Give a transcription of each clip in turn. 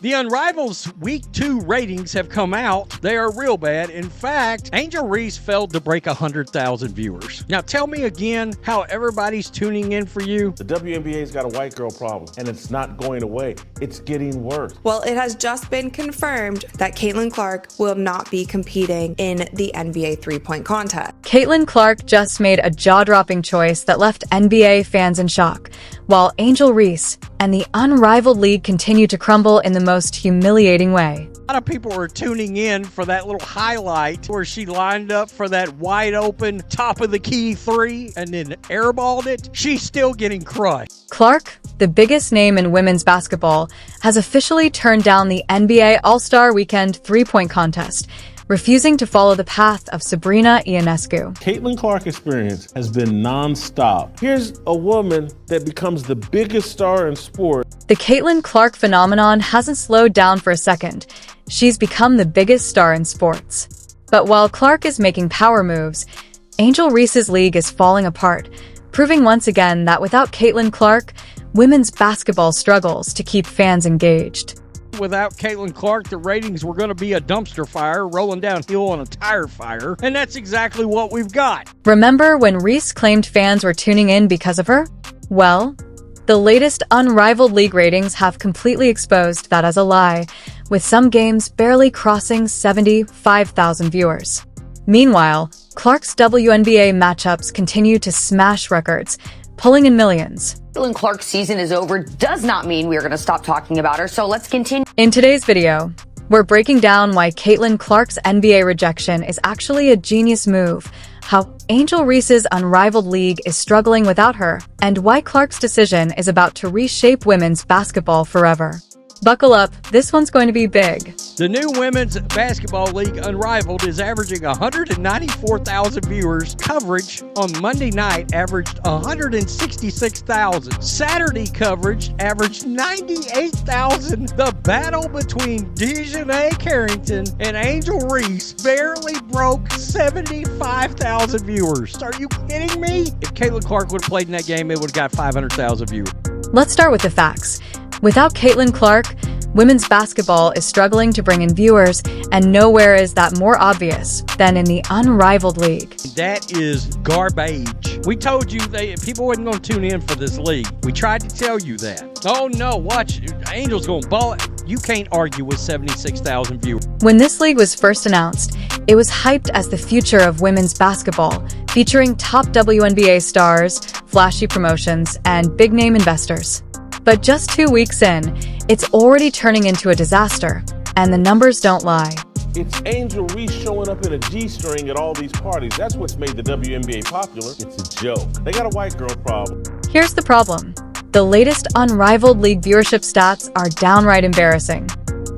The Unrivaled's Week 2 ratings have come out. They are real bad. In fact, Angel Reese failed to break 100,000 viewers. Now tell me again how everybody's tuning in for you. The WNBA's got a white girl problem, and it's not going away. It's getting worse. Well, it has just been confirmed that Caitlin Clark will not be competing in the NBA three-point contest. Caitlin Clark just made a jaw-dropping choice that left NBA fans in shock, while Angel Reese and the Unrivaled League continue to crumble in the most humiliating way. A lot of people were tuning in for that little highlight where she lined up for that wide open top of the key three and then airballed it. She's still getting crushed. Clark, the biggest name in women's basketball, has officially turned down the NBA All-Star Weekend three-point contest, refusing to follow the path of Sabrina Ionescu. Caitlin Clark's experience has been non-stop. Here's a woman that becomes the biggest star in sport. The Caitlin Clark phenomenon hasn't slowed down for a second. She's become the biggest star in sports. But while Clark is making power moves, Angel Reese's league is falling apart, proving once again that without Caitlin Clark, women's basketball struggles to keep fans engaged. Without Caitlin Clark, the ratings were going to be a dumpster fire rolling downhill on a tire fire, and that's exactly what we've got. Remember when Reese claimed fans were tuning in because of her? Well, the latest Unrivaled League ratings have completely exposed that as a lie, with some games barely crossing 75,000 viewers. Meanwhile, Clark's WNBA matchups continue to smash records, pulling in millions. Caitlin Clark's season is over does not mean we are going to stop talking about her, so let's continue. In today's video, we're breaking down why Caitlin Clark's NBA rejection is actually a genius move, how Angel Reese's Unrivaled League is struggling without her, and why Clark's decision is about to reshape women's basketball forever. Buckle up, this one's going to be big. The new Women's Basketball League Unrivaled is averaging 194,000 viewers. Coverage on Monday night averaged 166,000. Saturday coverage averaged 98,000. The battle between Dejanay Carrington and Angel Reese barely broke 75,000 viewers. Are you kidding me? If Caitlin Clark would have played in that game, it would have got 500,000 viewers. Let's start with the facts. Without Caitlin Clark, women's basketball is struggling to bring in viewers, and nowhere is that more obvious than in the Unrivaled League. That is garbage. We told you people wasn't going to tune in for this league. We tried to tell you that. Oh no, watch, Angel's going to ball it. You can't argue with 76,000 viewers. When this league was first announced, it was hyped as the future of women's basketball, featuring top WNBA stars, flashy promotions, and big-name investors. But just 2 weeks in, it's already turning into a disaster, and the numbers don't lie. It's Angel Reese showing up in a G-string at all these parties. That's what's made the WNBA popular. It's a joke. They got a white girl problem. Here's the problem. The latest Unrivaled League viewership stats are downright embarrassing.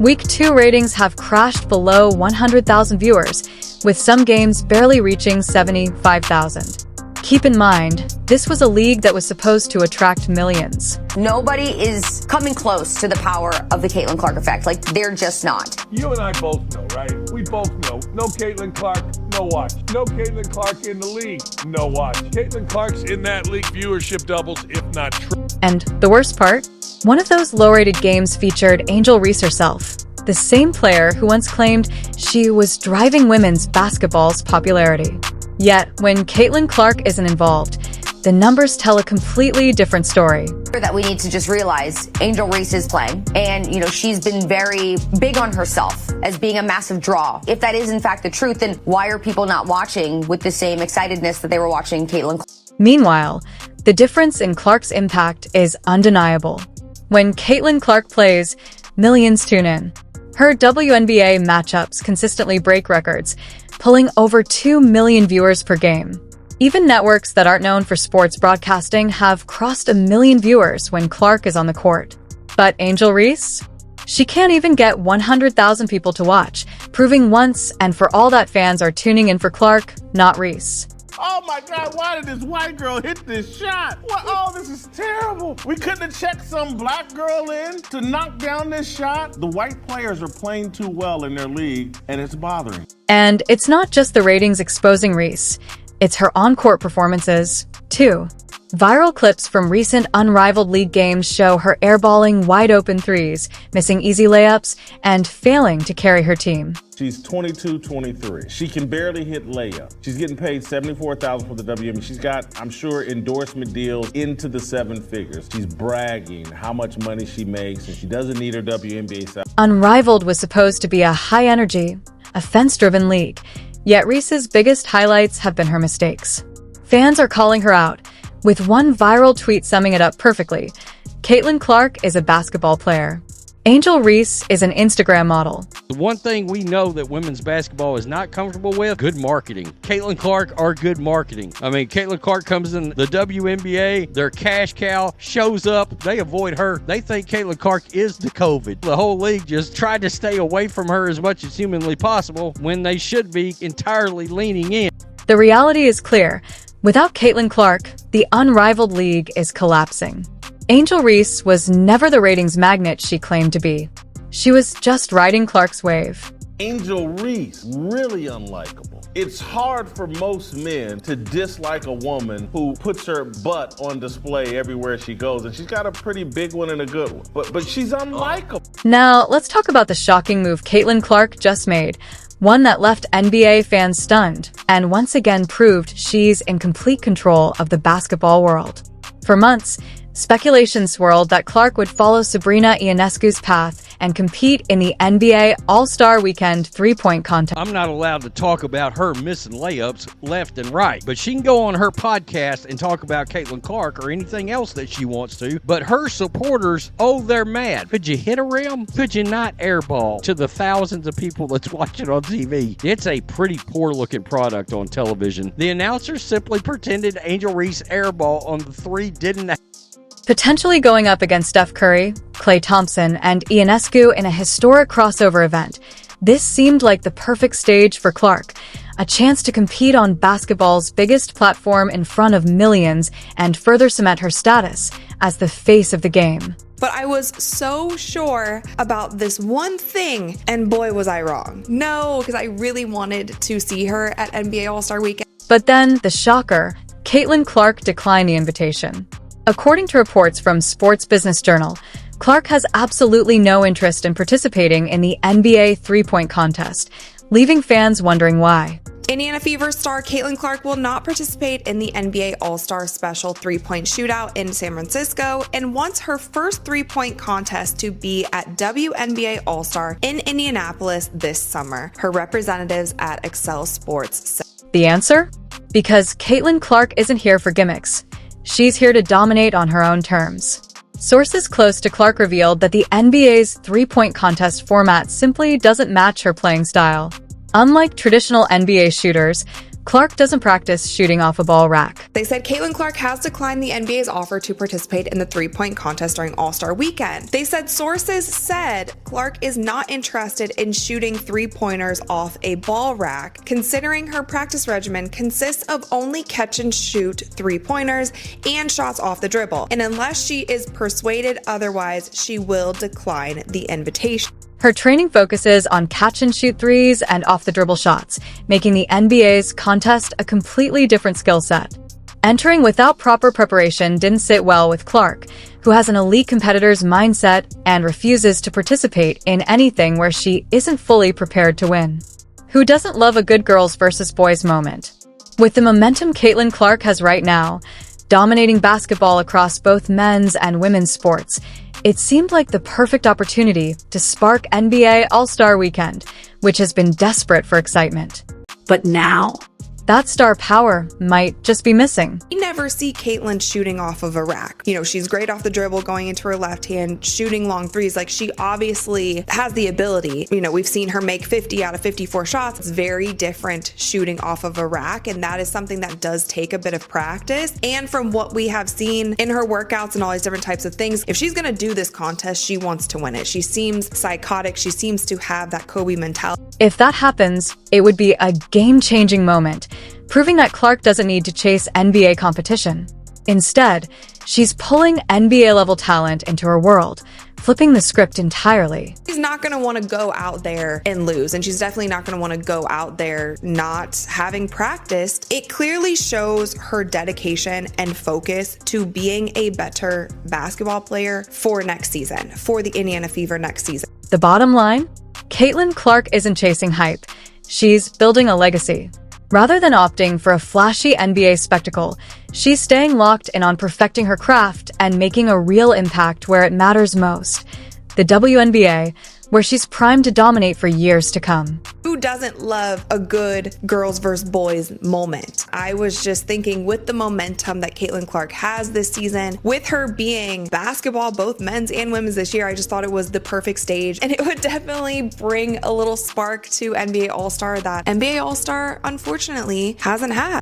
Week 2 ratings have crashed below 100,000 viewers, with some games barely reaching 75,000. Keep in mind, this was a league that was supposed to attract millions. Nobody is coming close to the power of the Caitlin Clark effect. Like, they're just not. You and I both know, right? We both know. No Caitlin Clark, no watch. No Caitlin Clark in the league, no watch. Caitlin Clark's in that league, viewership doubles, if not triple. And the worst part? One of those low-rated games featured Angel Reese herself, the same player who once claimed she was driving women's basketball's popularity. Yet, when Caitlin Clark isn't involved, the numbers tell a completely different story. That we need to just realize Angel Reese is playing, and she's been very big on herself as being a massive draw. If that is in fact the truth, then why are people not watching with the same excitedness that they were watching Caitlin Clark? Meanwhile, the difference in Clark's impact is undeniable. When Caitlin Clark plays, millions tune in. Her WNBA matchups consistently break records, pulling over 2 million viewers per game. Even networks that aren't known for sports broadcasting have crossed 1 million viewers when Clark is on the court. But Angel Reese? She can't even get 100,000 people to watch, proving once and for all that fans are tuning in for Clark, not Reese. Oh my God, why did this white girl hit this shot? What? Oh, this is terrible. We couldn't have checked some black girl in to knock down this shot? The white players are playing too well in their league, and it's bothering. And it's not just the ratings exposing Reese. It's her on-court performances, too. Viral clips from recent Unrivaled League games show her airballing wide-open threes, missing easy layups, and failing to carry her team. She's 22, 23. She can barely hit layup. She's getting paid $74,000 for the WNBA. She's got, I'm sure, endorsement deals into the seven figures. She's bragging how much money she makes, and she doesn't need her WNBA salary. Unrivaled was supposed to be a high-energy, offense-driven league, yet Reese's biggest highlights have been her mistakes. Fans are calling her out, with one viral tweet summing it up perfectly. Caitlin Clark is a basketball player. Angel Reese is an Instagram model. The one thing we know that women's basketball is not comfortable with, good marketing. Caitlin Clark are good marketing. I mean, Caitlin Clark comes in the WNBA, their cash cow, shows up, they avoid her. They think Caitlin Clark is the COVID. The whole league just tried to stay away from her as much as humanly possible when they should be entirely leaning in. The reality is clear. Without Caitlin Clark, the Unrivaled League is collapsing. Angel Reese was never the ratings magnet she claimed to be. She was just riding Clark's wave. Angel Reese, really unlikable. It's hard for most men to dislike a woman who puts her butt on display everywhere she goes, and she's got a pretty big one and a good one. But she's unlikable. Now, let's talk about the shocking move Caitlin Clark just made. One that left NBA fans stunned, and once again proved she's in complete control of the basketball world. For months, speculation swirled that Clark would follow Sabrina Ionescu's path and compete in the NBA All-Star Weekend three-point contest. I'm not allowed to talk about her missing layups left and right, but she can go on her podcast and talk about Caitlin Clark or anything else that she wants to. But her supporters, they're mad. Could you hit a rim? Could you not airball to the thousands of people that's watching on TV? It's a pretty poor-looking product on television. The announcers simply pretended Angel Reese airball on the three didn't. Potentially going up against Steph Curry, Klay Thompson, and Ionescu in a historic crossover event, this seemed like the perfect stage for Clark, a chance to compete on basketball's biggest platform in front of millions and further cement her status as the face of the game. But I was so sure about this one thing, and boy was I wrong. No, because I really wanted to see her at NBA All-Star Weekend. But then, the shocker, Caitlin Clark declined the invitation. According to reports from Sports Business Journal, Clark has absolutely no interest in participating in the NBA three-point contest, leaving fans wondering why. Indiana Fever star Caitlin Clark will not participate in the NBA All-Star Special three-point shootout in San Francisco and wants her first three-point contest to be at WNBA All-Star in Indianapolis this summer, her representatives at Excel Sports said. The answer? Because Caitlin Clark isn't here for gimmicks. She's here to dominate on her own terms. Sources close to Clark revealed that the NBA's three-point contest format simply doesn't match her playing style. Unlike traditional NBA shooters, Clark doesn't practice shooting off a ball rack. They said Caitlin Clark has declined the NBA's offer to participate in the three-point contest during All-Star Weekend. They said sources said Clark is not interested in shooting three-pointers off a ball rack, considering her practice regimen consists of only catch-and-shoot three-pointers and shots off the dribble. And unless she is persuaded otherwise, she will decline the invitation. Her training focuses on catch-and-shoot threes and off-the-dribble shots, making the NBA's contest a completely different skill set. Entering without proper preparation didn't sit well with Clark, who has an elite competitor's mindset and refuses to participate in anything where she isn't fully prepared to win. Who doesn't love a good girls versus boys moment? With the momentum Caitlin Clark has right now, dominating basketball across both men's and women's sports, it seemed like the perfect opportunity to spark NBA All-Star Weekend, which has been desperate for excitement. But now, that star power might just be missing. We never see Caitlin shooting off of a rack. You know, she's great off the dribble, going into her left hand, shooting long threes. Like, she obviously has the ability. You know, we've seen her make 50 out of 54 shots. It's very different shooting off of a rack, and that is something that does take a bit of practice. And from what we have seen in her workouts and all these different types of things, if she's going to do this contest, she wants to win it. She seems psychotic. She seems to have that Kobe mentality. If that happens, it would be a game-changing moment, proving that Clark doesn't need to chase NBA competition. Instead, she's pulling NBA-level talent into her world, flipping the script entirely. She's not going to want to go out there and lose, and she's definitely not going to want to go out there not having practiced. It clearly shows her dedication and focus to being a better basketball player for next season, for the Indiana Fever next season. The bottom line? Caitlin Clark isn't chasing hype. She's building a legacy. Rather than opting for a flashy NBA spectacle, she's staying locked in on perfecting her craft and making a real impact where it matters most, the WNBA, where she's primed to dominate for years to come. Who doesn't love a good girls versus boys moment? I was just thinking, with the momentum that Caitlin Clark has this season, with her being basketball, both men's and women's this year, I just thought it was the perfect stage, and it would definitely bring a little spark to NBA All-Star that NBA All-Star unfortunately hasn't had.